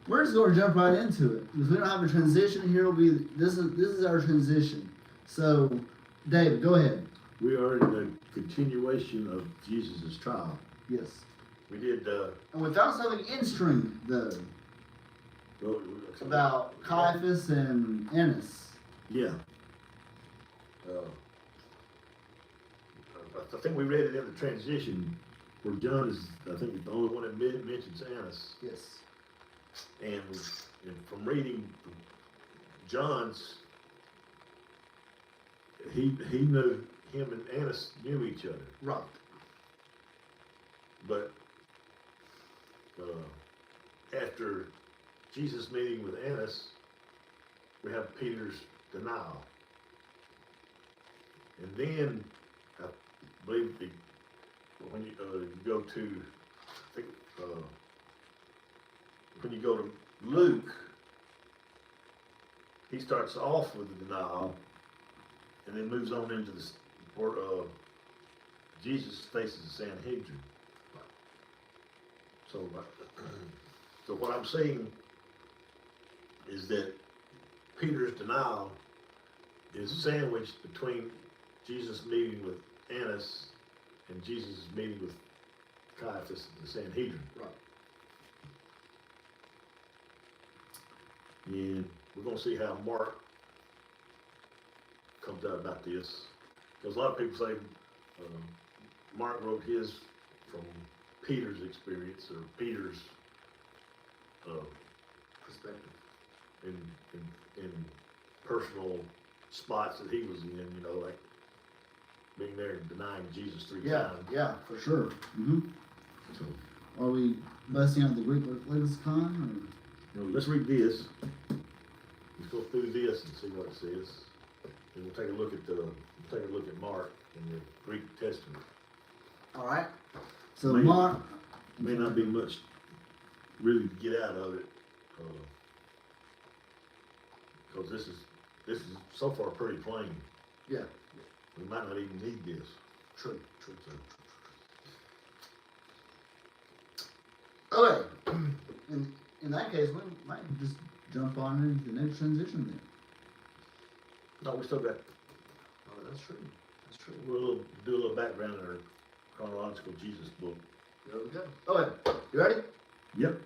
We're just going to jump right into it because we don't have a transition here. Will be this is our transition. So, David, go ahead. We are in the continuation of Jesus' trial. Yes. We did. And we found something interesting though about Caiaphas and Annas. Yeah. I think we read it in the transition where John is, I think, the only one that mentions Annas. Yes. And from reading John's, he knew him and Annas knew each other. Right. But after Jesus' meeting with Annas, we have Peter's denial. And then, I believe, when you go to, I think, when you go to Luke, he starts off with the denial and then moves on into the where Jesus faces the Sanhedrin. So what I'm saying is that Peter's denial is sandwiched between Jesus' meeting with Annas and Jesus' meeting with Caiaphas and the Sanhedrin. Right. And we're going to see how Mark comes out about this. Because a lot of people say Mark wrote his from Peter's experience or Peter's Perspective. in personal spots that he was in, you know, like being there and denying Jesus three times. Yeah, for sure. Mm-hmm. So, Are we busting out the Greek lexicon? let's read this. Let's go through this and see what it says. And we'll take a look at Mark in the Greek Testament. All right. So May- Mark May not be much really to get out of it, because this is so far pretty plain. Yeah. We might not even need this. True. Okay. In that case, we might just jump on into the next transition then. No, we still got. Oh, that's true. We'll do a little background in our chronological Jesus book. There we go. Okay. You ready? Yep.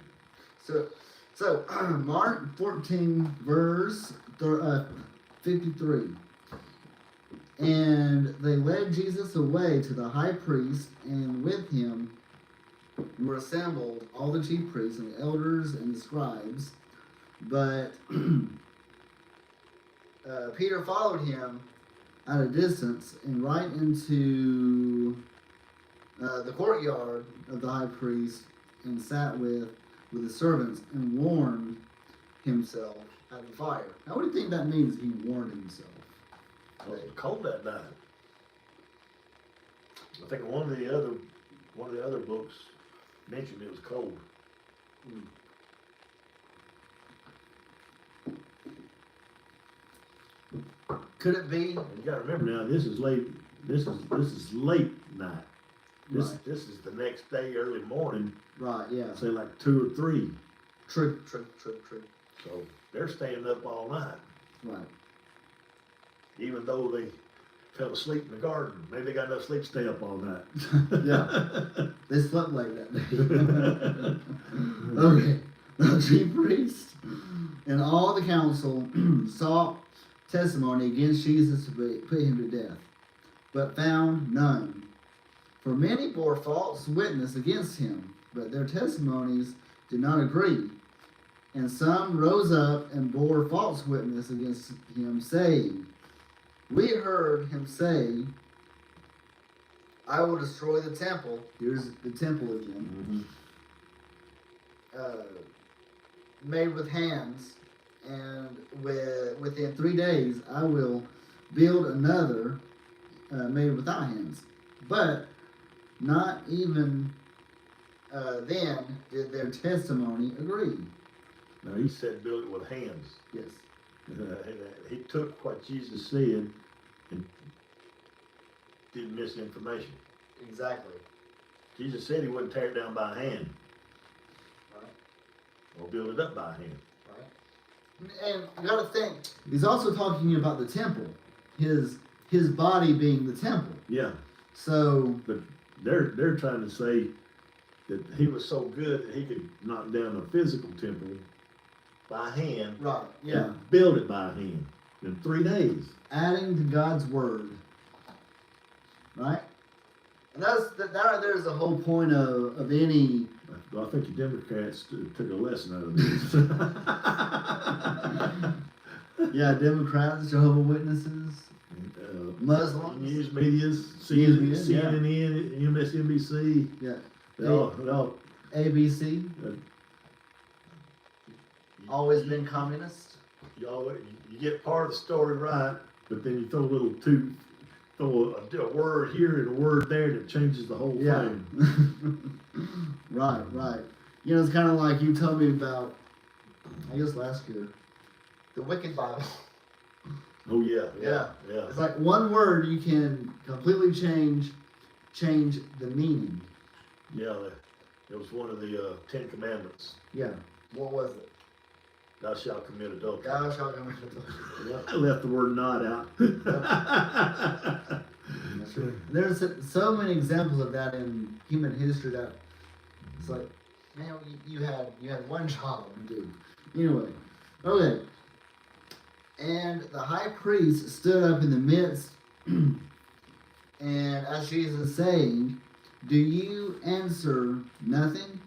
So Mark 14 verse 53. And they led Jesus away to the high priest, and with him were assembled all the chief priests and the elders and the scribes. But Peter followed him at a distance and right into the courtyard of the high priest and sat with the servants and warmed himself at the fire. Now, what do you think that means? He warmed himself. Well, it was cold that night. I think one of the other books mentioned it was cold. Could it be? You got to remember now. This is late. This is late night. This is the next day, early morning. Right. Yeah. Say like 2 or 3. True. So they're staying up all night. Right. Even though they fell asleep in the garden, maybe they got enough sleep to stay up all night. Yeah. They slept late that day. Okay. The chief priest and all the council sought testimony against Jesus to put him to death, but found none. For many bore false witness against him, but their testimonies did not agree. And some rose up and bore false witness against him, saying, We heard him say, I will destroy the temple. Here's the temple again. Made with hands, and within 3 days I will build another made without hands. But not even then did their testimony agree. Now he said build it with hands. Yes. He took what Jesus said and did misinformation. Exactly. Jesus said he wouldn't tear it down by hand. Right. build it up by hand. And you got to think, he's also talking about the temple, his body being the temple. Yeah. So, but they're trying to say that he was so good that he could knock down a physical temple by hand. Right. Yeah. And build it by hand in 3 days. Adding to God's word. Right. And that right there is the whole point of any. I think the Democrats took a lesson out of this. Yeah, Democrats, Jehovah's Witnesses, Muslims, news medias, CNN, MSNBC. Yeah, They all ABC. Always been communist. You get part of the story right, but then you throw a word here and a word there that changes the whole thing. Right. You know, it's kind of like you told me about, I guess last year, the Wicked Bible. Oh yeah. It's like one word you can completely change the meaning. Yeah, it was one of the 10 Commandments. Yeah. What was it? Thou shalt commit adultery. Thou shalt commit adultery. I left the word not out. That's true. There's so many examples of that in human history that it's like, man, you had one job to do. Anyway, okay. And the high priest stood up in the midst, and as Jesus saying, "Do you answer nothing?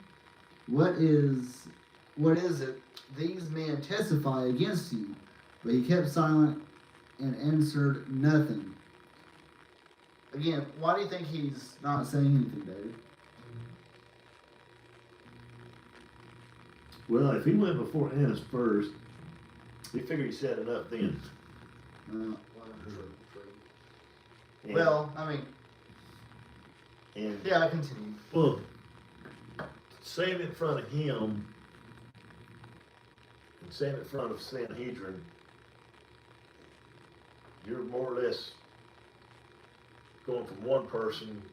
What is it? These men testify against you." But he kept silent and answered nothing. Again, why do you think he's not saying anything, David? Well, if he went before Annas first, he figured he said enough then. Well, I mean, and yeah, I continue. Well, saying in front of him and saying in front of Sanhedrin, you're more or less going from one person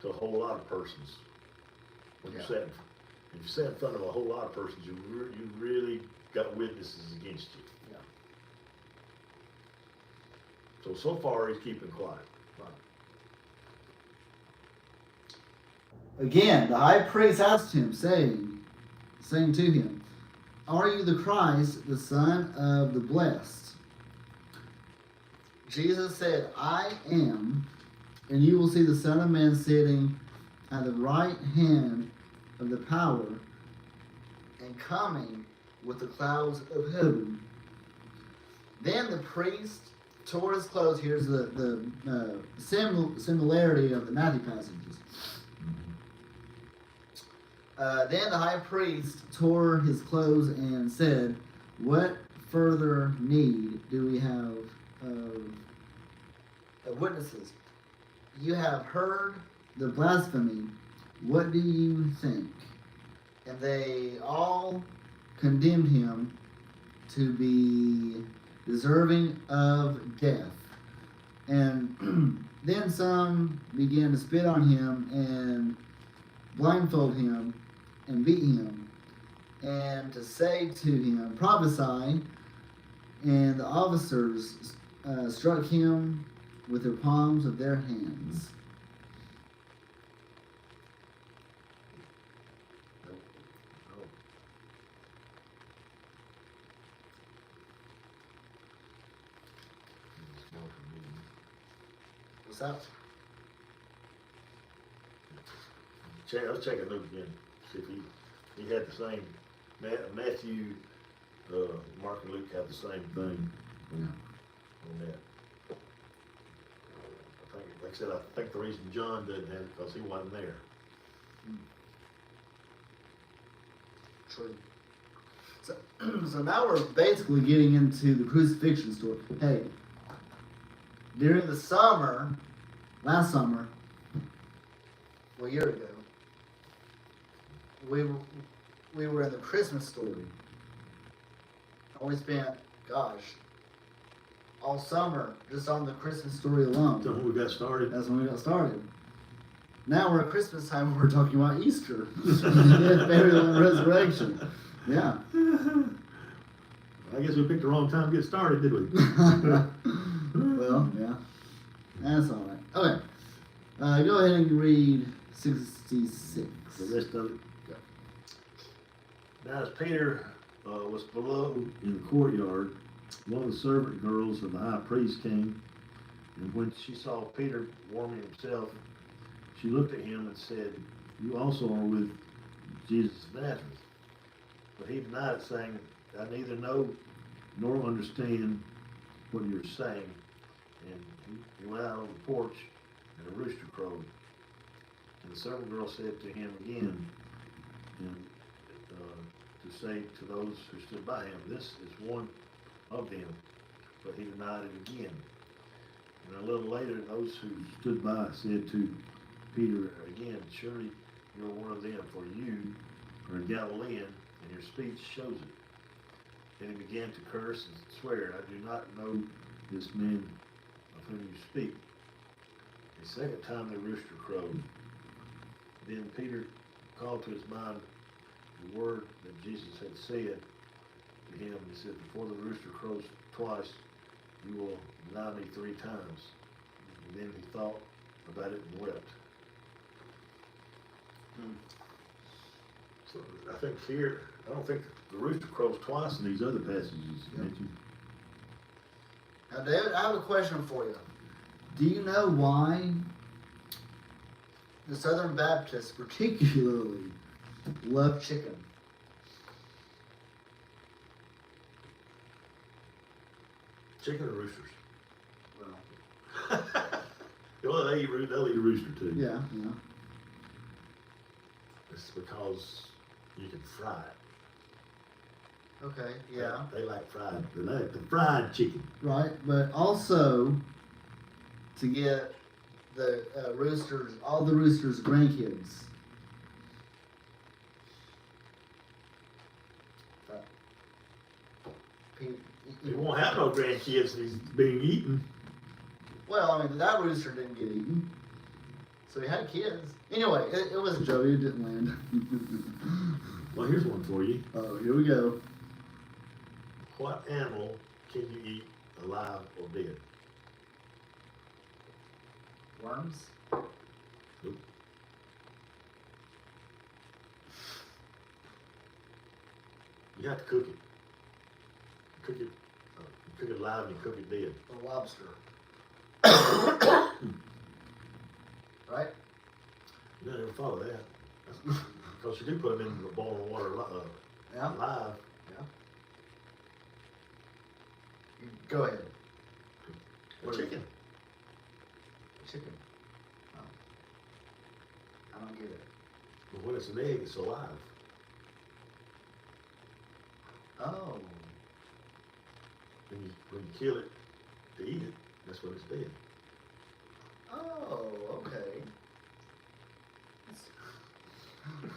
to a whole lot of persons. When you're saying, if you say in front of a whole lot of persons, you really got witnesses against you. Yeah. So far he's keeping quiet. Again, the high priest asked him, saying to him, "Are you the Christ, the Son of the Blessed?" Jesus said, "I am, and you will see the Son of Man sitting at the right hand of the power and coming with the clouds of heaven." Then the priest tore his clothes. Here's the similarity of the Matthew passages. Then the high priest tore his clothes and said, "What further need do we have of witnesses? You have heard the blasphemy. What do you think?" And they all condemned him to be deserving of death. And then some began to spit on him and blindfold him and beat him, and to say to him, "Prophesy." And the officers struck him with the palms of their hands. What's that? Let's check Luke again. See if he had the same. Matthew, Mark, and Luke have the same thing on that. I think the reason John doesn't have it because he wasn't there. True. So now we're basically getting into the crucifixion story. Hey, during the summer, last summer, a year ago, we were in the Christmas story. And we spent, all summer just on the Christmas story alone. So when we got started. That's when we got started. Now we're at Christmas time and we're talking about Easter. Death, burial, and resurrection. Yeah. I guess we picked the wrong time to get started, did we? Well, yeah. That's all right. Okay. Go ahead and read 66. The rest of it. Go. Now as Peter was below in the courtyard, one of the servant girls of the high priest came, and when she saw Peter warming himself, she looked at him and said, "You also are with Jesus of Nazareth." But he denied it, saying, "I neither know nor understand what you're saying." And he went out on the porch, and a rooster crowed. And the servant girl said to him again, and to say to those who stood by him, "This is one of them." But he denied it again. And a little later, those who stood by said to Peter again, "Surely you're one of them, for you are a Galilean, and your speech shows it." Then he began to curse and swear, "I do not know this man of whom you speak." A second time the rooster crowed. Then Peter called to his mind the word that Jesus had said to him. He said, "Before the rooster crows twice, you will deny me 3 times." And then he thought about it and wept. So I think here, I don't think the rooster crows twice in these other passages mentioned. Now, David, I have a question for you. Do you know why the Southern Baptists particularly love chicken? Chicken or roosters? Well, Well, they'll eat a rooster too. yeah, yeah. It's because you can fry it. Okay, yeah. They like fried. They like the fried chicken. Right, but also to get the roosters, all the roosters' grandkids. He won't have no grandkids if he's being eaten. Well, I mean, that rooster didn't get eaten. So he had kids. Anyway, it was a joke. It didn't land. Well, here's one for you. Oh, here we go. What animal can you eat alive or dead? Worms? Nope. You have to cook it. Cook it. You cook it alive and you cook it dead. A lobster. Right? You never thought of that. Because you do put them in the boiling water Yeah. alive. Yeah. Go ahead. A chicken. Chicken. Oh. I don't get it. But when it's an egg, it's alive. Oh. When you kill it to eat it, that's when it's dead. Oh, okay.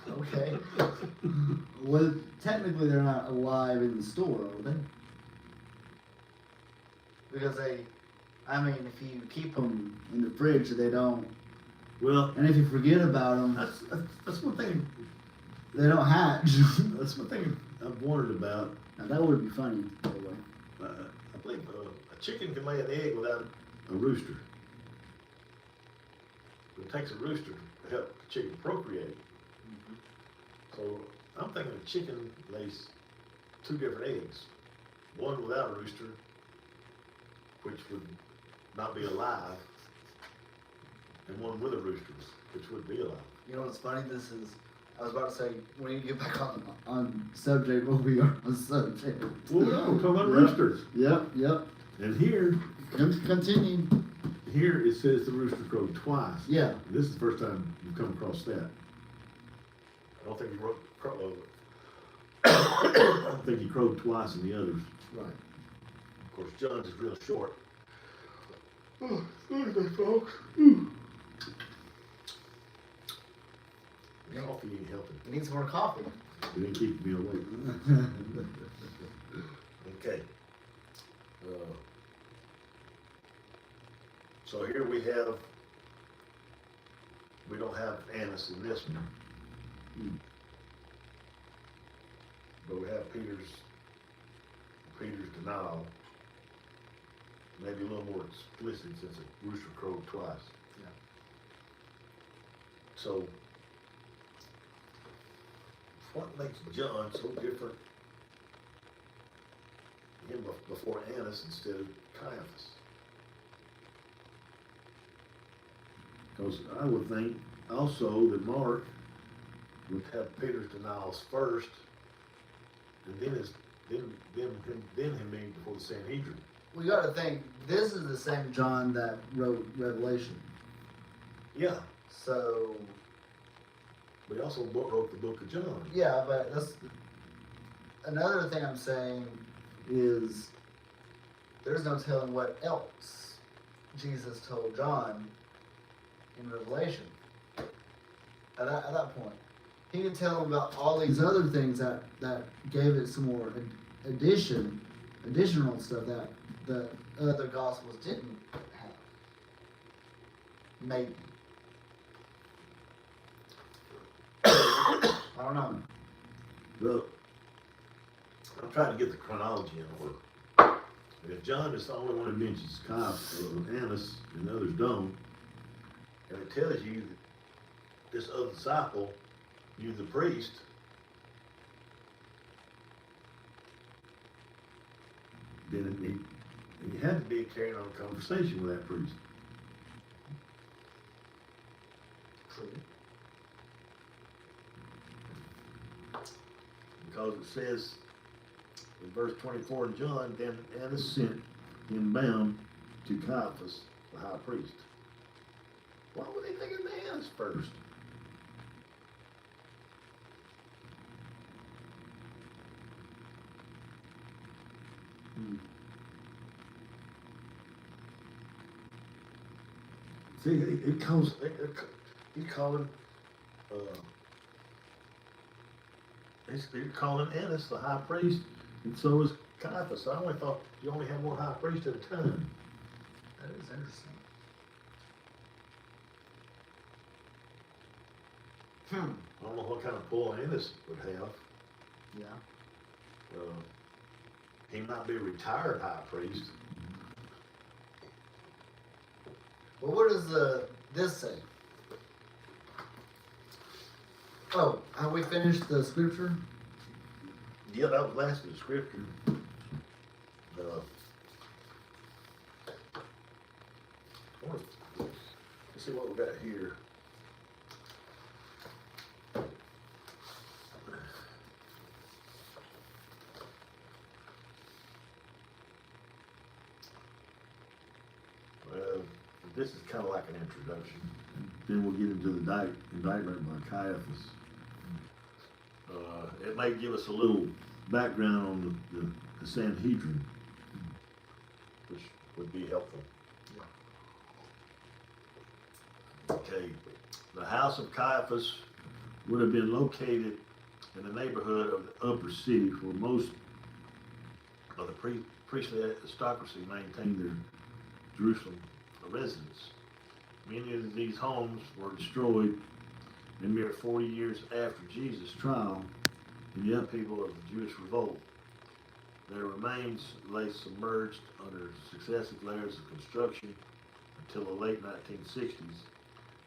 Okay. Well, technically they're not alive in the store, are they? Because I mean, if you keep them in the fridge, they don't. Well, And if you forget about them, that's one thing. they don't hatch. That's one thing I've wondered about. Now that would be funny, by the way. I believe a chicken can lay an egg without a rooster. It takes a rooster to help the chicken procreate. So I'm thinking a chicken lays 2 different eggs. One without a rooster, which would not be alive, and one with a rooster, which would be alive. You know what's funny? I was about to say, we need to get back on subject, but we are on subject. Well, no, we're talking about roosters. Yep. And here Continue. it says the rooster crowed twice. Yeah. This is the first time you've come across that. I don't think he wrote I don't think he crowed twice in the others. Right. Of course, John's is real short. Oh, excuse me, folks. Coffee ain't helping. It needs more coffee. It ain't keeping me awake. Okay. So here we don't have Annas in this one. but we have Peter's denial. Maybe a little more explicit since a rooster crowed twice. Yeah. So, what makes John so different? Him before Annas instead of Caiaphas? Because I would think also that Mark would have Peter's denials first, and then him being before the Sanhedrin. We got to think this is the same John that wrote Revelation. Yeah, So but he also wrote the book of John. yeah, but that's another thing I'm saying is there's no telling what else Jesus told John in Revelation. At that point, he could tell him about all these other things that gave it some more additional stuff that the other gospels didn't have. Maybe. I don't know. Well, I'm trying to get the chronology in order. And if John is the only one who mentions Caiaphas or Annas and the others don't, and it tells you that this other disciple knew the priest, then he had to be carrying on a conversation with that priest. True. Because it says in verse 24 in John, then Annas sent him bound to Caiaphas, the high priest. Why would they think of Annas first? See, it calls, he's calling, you're calling Annas the high priest, and so is Caiaphas. I only thought you only had one high priest at a time. That is interesting. I don't know what kind of pull Annas would have. Yeah. He might be a retired high priest. Well, what does this say? Oh, have we finished the scripture? Yeah, that was last in the scripture. Let's see what we got here. This is kind of like an introduction. Then we'll get into the indictment by Caiaphas. It may give us a little background on the Sanhedrin, which would be helpful. Yeah. Okay, the house of Caiaphas would have been located in the neighborhood of the upper city, where most of the priestly aristocracy maintained their Jerusalem residence. Many of these homes were destroyed a mere 40 years after Jesus' trial in the upheaval of the Jewish revolt. Their remains lay submerged under successive layers of construction until the late 1960s,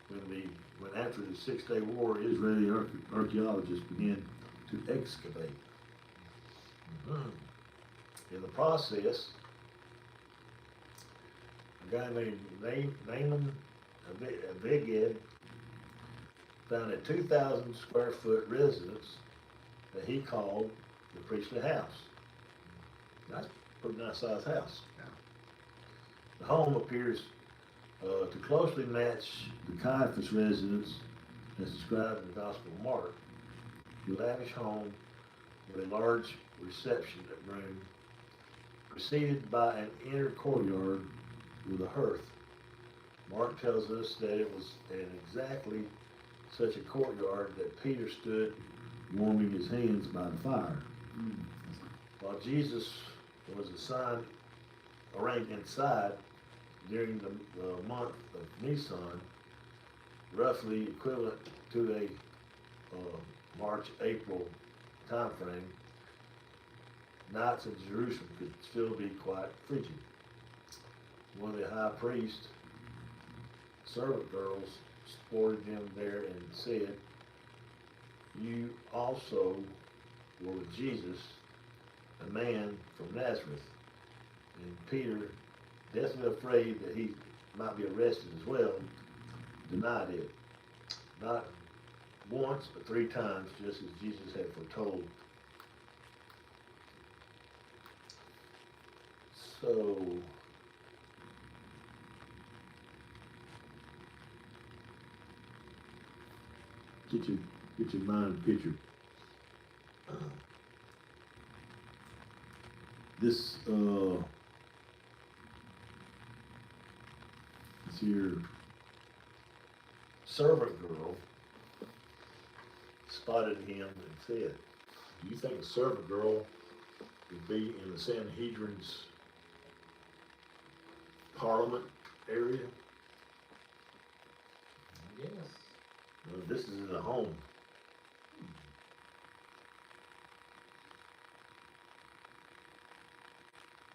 when after the Six-Day War, Israeli archaeologists began to excavate. In the process, a guy named Naaman Avigad found a 2,000 square foot residence that he called the priestly house. That's a pretty nice sized house. Yeah. The home appears to closely match the Caiaphas residence as described in the Gospel of Mark. A lavish home with a large reception room preceded by an inner courtyard with a hearth. Mark tells us that it was in exactly such a courtyard that Peter stood warming his hands by the fire. While Jesus was arranged inside during the month of Nisan, roughly equivalent to a March-April time frame, nights in Jerusalem could still be quite frigid. One of the high priest's servant girls supported him there and said, "You also were with Jesus, a man from Nazareth." And Peter, deathly afraid that he might be arrested as well, denied it. Not once, but 3 times, just as Jesus had foretold. So, get your mind picture. This here servant girl spotted him and said, "Do you think a servant girl would be in the Sanhedrin's parliament area?" Yes. No, this is in a home.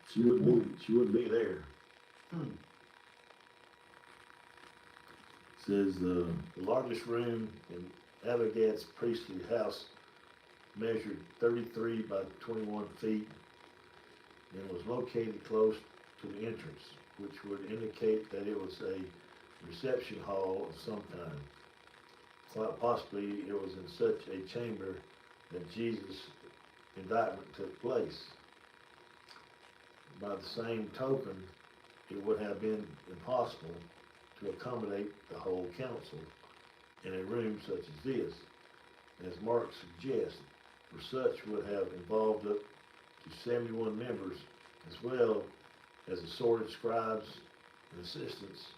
She wouldn't be there. Says the largest room in Abigail's priestly house measured 33 by 21 feet and was located close to the entrance, which would indicate that it was a reception hall of some kind. Quite possibly it was in such a chamber that Jesus' indictment took place. By the same token, it would have been impossible to accommodate the whole council in a room such as this, as Mark suggests, for such would have involved up to 71 members, as well as assorted scribes and assistants.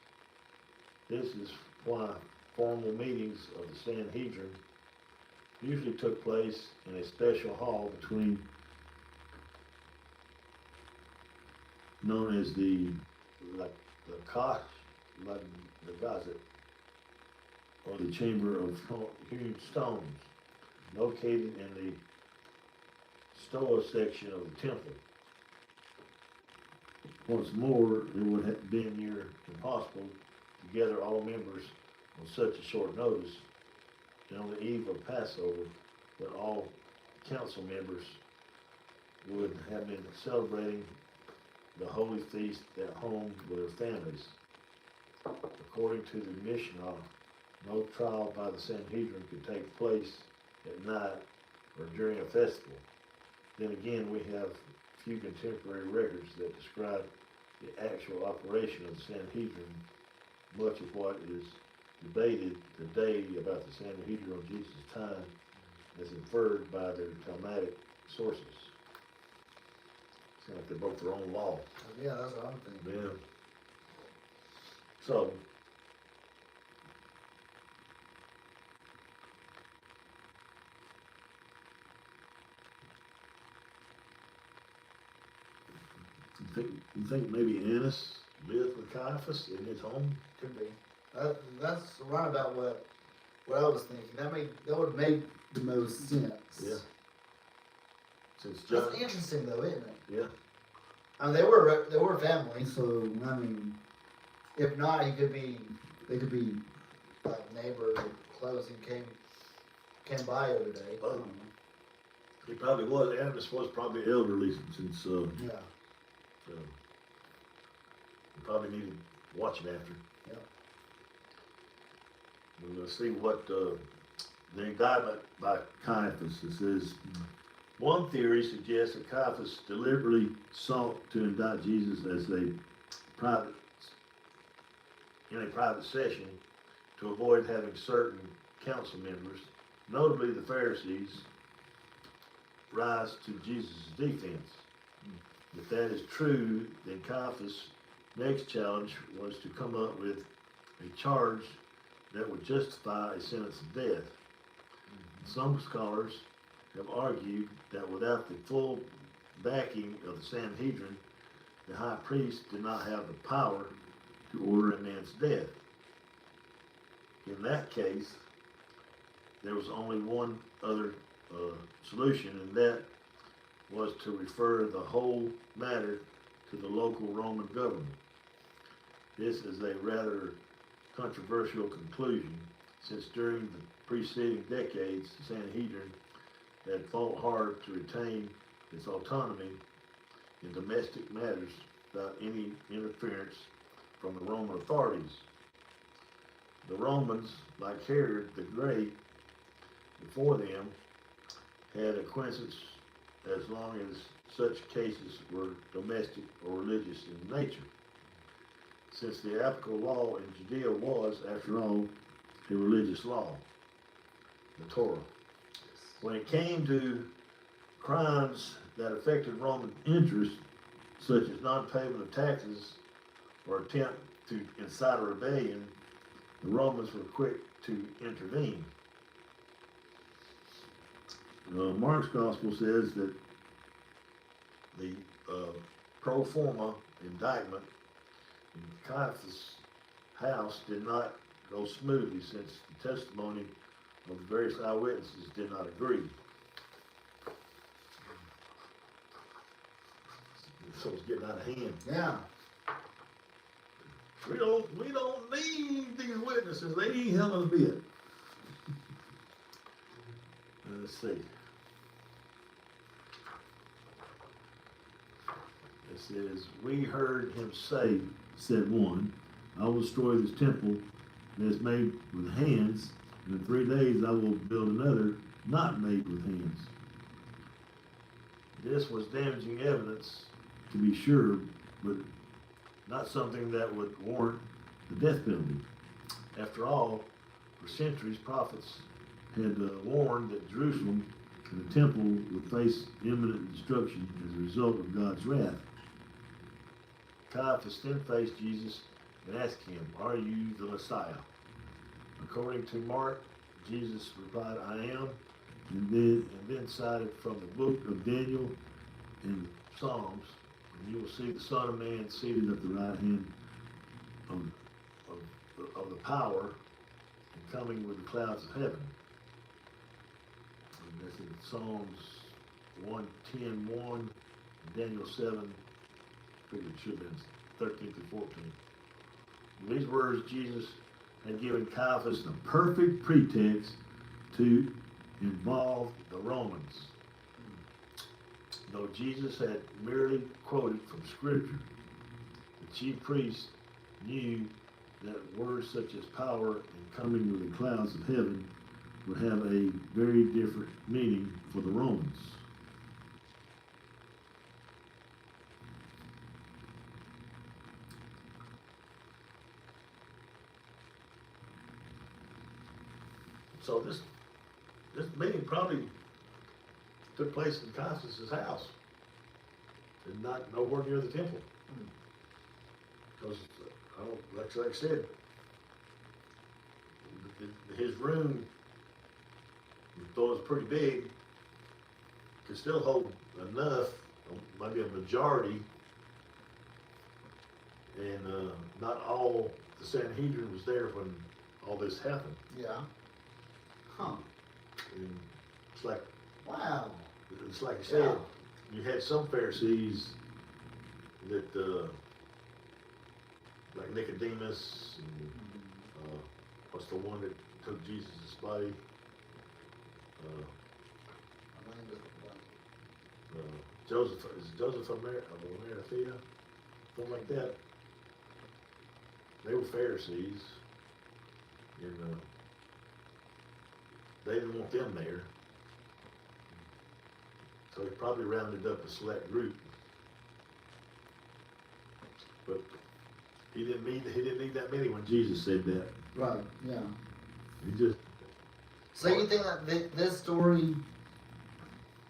This is why formal meetings of the Sanhedrin usually took place in a special hall between, known as the Gazette, or the Chamber of Hewn Stones, located in the Stoa section of the temple. Once more, it would have been near impossible to gather all members on such a short notice, and on the eve of Passover, when all council members would have been celebrating the holy feast at home with their families. According to the Mishnah, no trial by the Sanhedrin could take place at night or during a festival. Then again, we have few contemporary records that describe the actual operation of the Sanhedrin. Much of what is debated today about the Sanhedrin of Jesus' time is inferred by their Talmudic sources. Sound like they broke their own law. Yeah, that's what I'm thinking. Yeah. So, you think maybe Annas lived with Caiaphas in his home? Could be. That's right about what I was thinking. That would make the most sense. Yeah. Since John. That's interesting though, isn't it? Yeah. I mean, they were family, so I mean, if not, they could be like neighbors or close and came by every day. Oh. He probably was. Annas was probably elderly since Yeah. He probably needed watching after. Yeah. We're going to see what the indictment by Caiaphas. It says, one theory suggests that Caiaphas deliberately sought to indict Jesus in a private session to avoid having certain council members, notably the Pharisees, rise to Jesus' defense. If that is true, then Caiaphas' next challenge was to come up with a charge that would justify a sentence of death. Some scholars have argued that without the full backing of the Sanhedrin, the high priest did not have the power to order a man's death. In that case, there was only one other solution, and that was to refer the whole matter to the local Roman government. This is a rather controversial conclusion, since during the preceding decades, the Sanhedrin had fought hard to retain its autonomy in domestic matters without any interference from the Roman authorities. The Romans, like Herod the Great before them, had acquiescence as long as such cases were domestic or religious in nature, since the applicable law in Judea was, after all, a religious law, the Torah. When it came to crimes that affected Roman interests, such as non-payment of taxes or attempt to incite a rebellion, the Romans were quick to intervene. Mark's gospel says that the pro forma indictment in Caiaphas' house did not go smoothly, since the testimony of the various eyewitnesses did not agree. So it's getting out of hand. Yeah. We don't need these witnesses. They ain't helping us a bit. Let's see. It says, we heard him say, said one, I will destroy this temple that is made with hands, and in 3 days I will build another not made with hands. This was damaging evidence, to be sure, but not something that would warrant the death penalty. After all, for centuries, prophets had warned that Jerusalem and the temple would face imminent destruction as a result of God's wrath. Caiaphas then faced Jesus and asked him, are you the Messiah? According to Mark, Jesus replied, I am, and then cited from the book of Daniel and the Psalms, and you will see the Son of Man seated at the right hand of the power and coming with the clouds of heaven. And that's in Psalms 110:1, and Daniel 7, I think it should have been 13 through 14. In these words, Jesus had given Caiaphas the perfect pretext to involve the Romans. Though Jesus had merely quoted from Scripture, the chief priests knew that words such as power and coming with the clouds of heaven would have a very different meaning for the Romans. So this meeting probably took place in Caiaphas' house, and not nowhere near the temple. Because like I said, his room, though it's pretty big, could still hold enough, maybe a majority, and not all the Sanhedrin was there when all this happened. Yeah. Huh. And it's like, Wow. it's like you said, you had some Pharisees that, like Nicodemus, and what's the one that took Jesus' body? Joseph, is it Joseph of Arimathea? Something like that. They were Pharisees, and they didn't want them there. So he probably rounded up a select group. But he didn't need that many when Jesus said that. Right, yeah. He just. So you think that this story,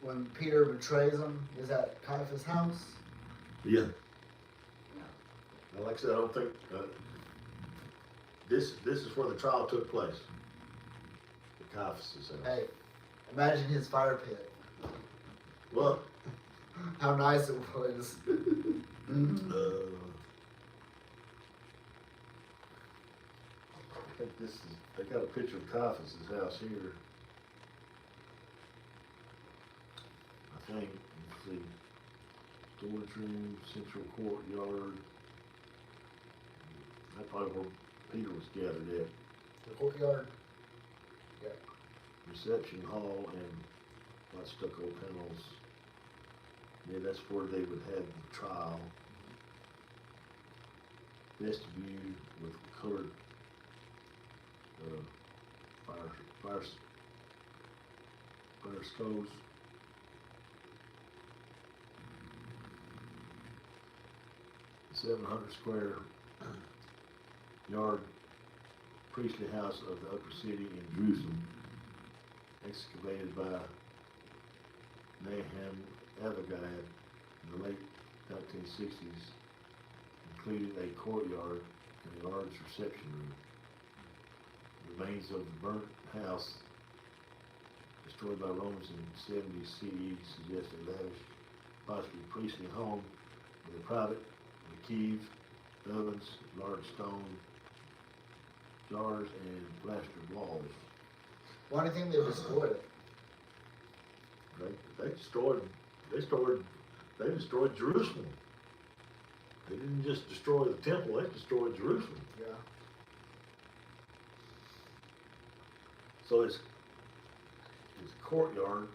when Peter betrays him, is at Caiaphas' house? Yeah. Well, like I said, I don't think this is where the trial took place. At Caiaphas' house. Hey, imagine his fire pit. Well, how nice it was. I think this is, they got a picture of Caiaphas' house here. I think, let's see, storage room, central courtyard. That's probably where Peter was gathered at. The courtyard. Yeah. Reception hall and white stucco panels. Yeah, that's where they would have the trial. Vestibule with colored fire stoves. The 700 square yard priestly house of the upper city in Jerusalem, excavated by Nahum Avagad in the late 1960s, included a courtyard and a large reception room. Remains of the burnt house, destroyed by Romans in 70 CE, suggest a lavish, possibly priestly home with a private cave, ovens, large stone jars, and plastered walls. Why do you think they destroyed it? They destroyed Jerusalem. They didn't just destroy the temple, they destroyed Jerusalem. Yeah. So it's a courtyard,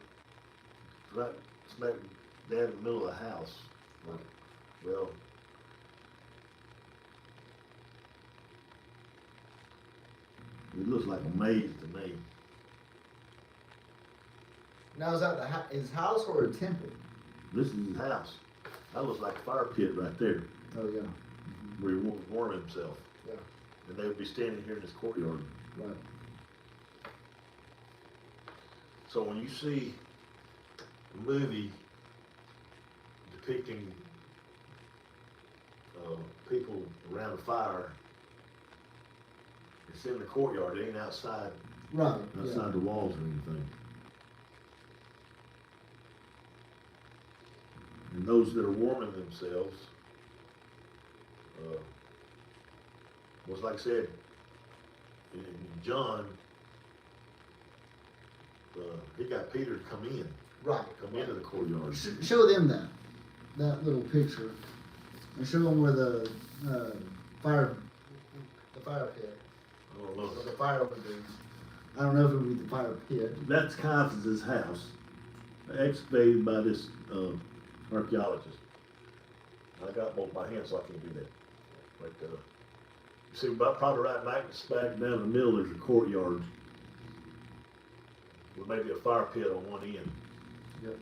right smack dab in the middle of the house. Well, it looks like a maze to me. Now is that his house or a temple? This is his house. That looks like a fire pit right there, Oh yeah. where he would warm himself. Yeah. And they would be standing here in this courtyard. Right. So when you see a movie depicting people around a fire, it's in the courtyard, it ain't outside Right. the walls or anything. And those that are warming themselves, was like I said, in John, he got Peter to come in, Right. come into the courtyard. Show them that little picture, and show them where the fire pit, I don't know. or the fire would be. I don't know if it would be the fire pit. That's Caiaphas' house, excavated by this archaeologist. I got both my hands, so I can do that. But you see, about probably right smack down in the middle, there's a courtyard with maybe a fire pit on one end. Yep.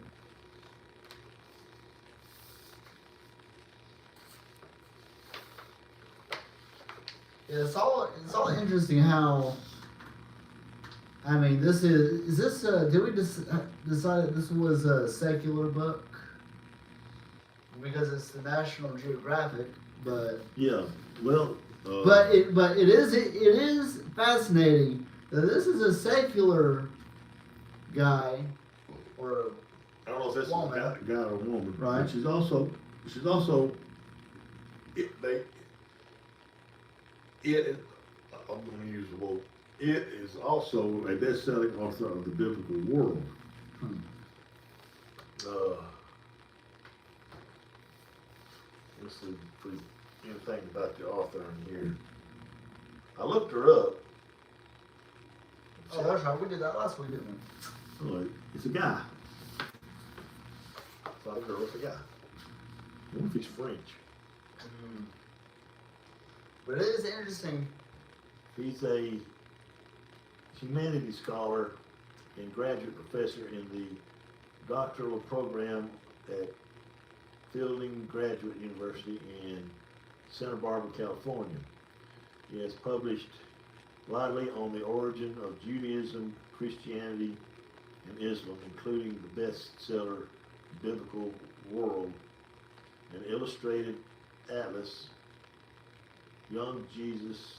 Yeah, it's all interesting how. I mean, this is this? Did we decide that this was a secular book? Because it's the National Geographic, but Yeah, well. but it is fascinating that this is a secular guy or I don't know if this woman. is a guy or a woman. Right. But she's also I'm going to use the word. It is also a best-selling author of the biblical world. Let's see if we anything about the author in here. I looked her up. Oh, that's right. We did that last week, didn't we? Oh, it's a guy. It's not a girl, it's a guy. I wonder if he's French. But it is interesting. He's a humanities scholar and graduate professor in the doctoral program at Fielding Graduate University in Santa Barbara, California. He has published widely on the origin of Judaism, Christianity, and Islam, including the bestseller Biblical World, an illustrated atlas, Young Jesus,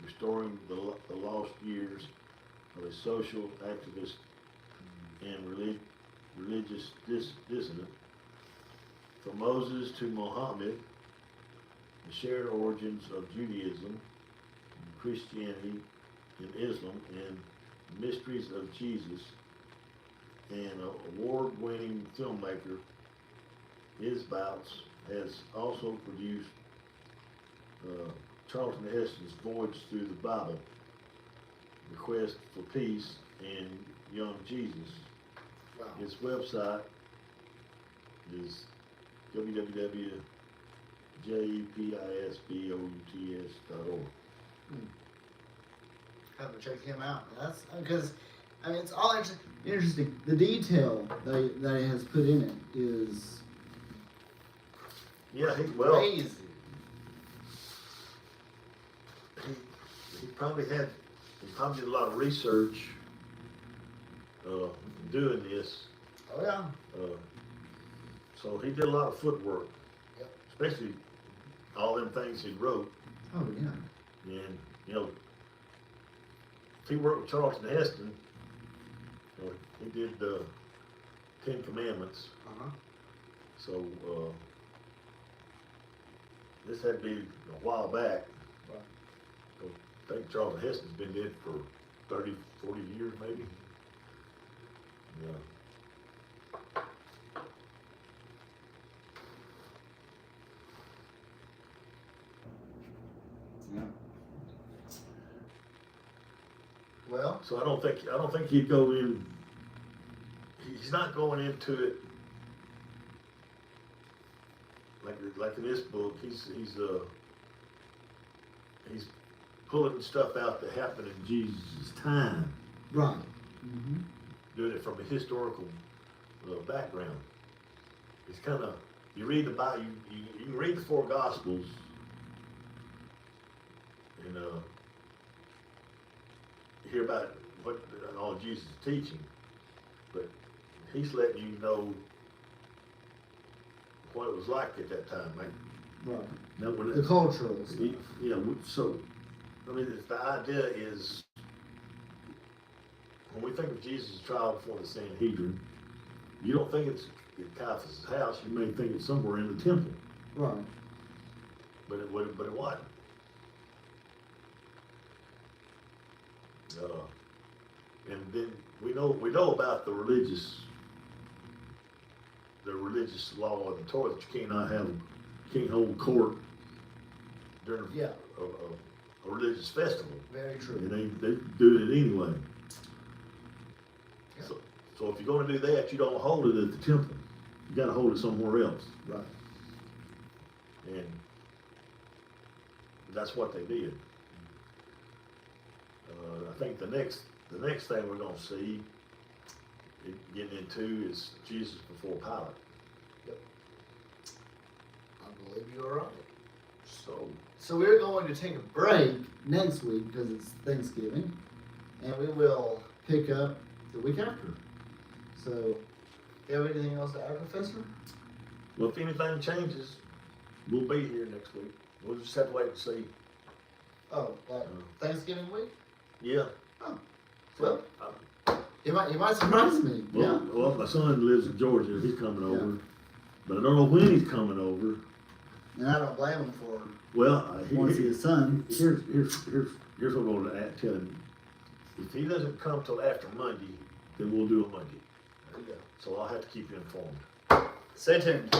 Restoring the Lost Years of a Social Activist and Religious Dissident, From Moses to Muhammad, The Shared Origins of Judaism, Christianity, and Islam, and Mysteries of Jesus, and an award-winning filmmaker his bouts, has also produced Charlton Heston's Voyage Through the Bible, The Quest for Peace, and Young Jesus. Wow. His website is www.jeppisbouts.org. Have to check him out. That's because I mean it's all interesting. The detail that he has put in it is Yeah, crazy. he probably did a lot of research doing this. Oh yeah. So he did a lot of footwork, Yep. especially all them things he wrote. Oh yeah. And if he worked with Charlton Heston, he did the Ten Commandments. So this had to be a while back. Right. I think Charlton Heston's been dead for 30, 40 years maybe. Yeah. Yeah. Well. So I don't think he'd go in. He's not going into it like in this book. He's pulling stuff out that happened in Jesus' time, Right. Mm-hmm. doing it from a historical background. It's kind of, you read the Bible, you can read the four Gospels, and hear about what all Jesus is teaching, but he's letting you know what it was like at that time, right? Right. Now, when The cultural stuff. so, I mean, the idea is, when we think of Jesus' trial before the Sanhedrin, you don't think it's at Caiaphas' house, you may think it's somewhere in the temple. Right. But it wasn't. And then we know about the religious law of the Torah that you can't hold court during Yeah. a religious festival. Very true. And they do it anyway. Yeah. So if you're going to do that, you don't hold it at the temple. You got to hold it somewhere else. Right. And that's what they did. I think the next thing we're going to see getting into is Jesus before Pilate. Yep. I believe you are right. So we're going to take a break next week because it's Thanksgiving, and we will pick up the week after. So, do you have anything else to add, Professor? well, if anything changes, we'll be here next week. We'll just have to wait and see. Oh, Thanksgiving week? Yeah. Oh, well, Uh, you might surprise me. well, my son lives in Georgia. He's coming over, but I don't know when he's coming over. And I don't blame him for Well, wanting to see his son. here's what I'm going to tell him. If he doesn't come till after Monday, then we'll do it Monday. There you go. So I'll have to keep you informed. Stay tuned.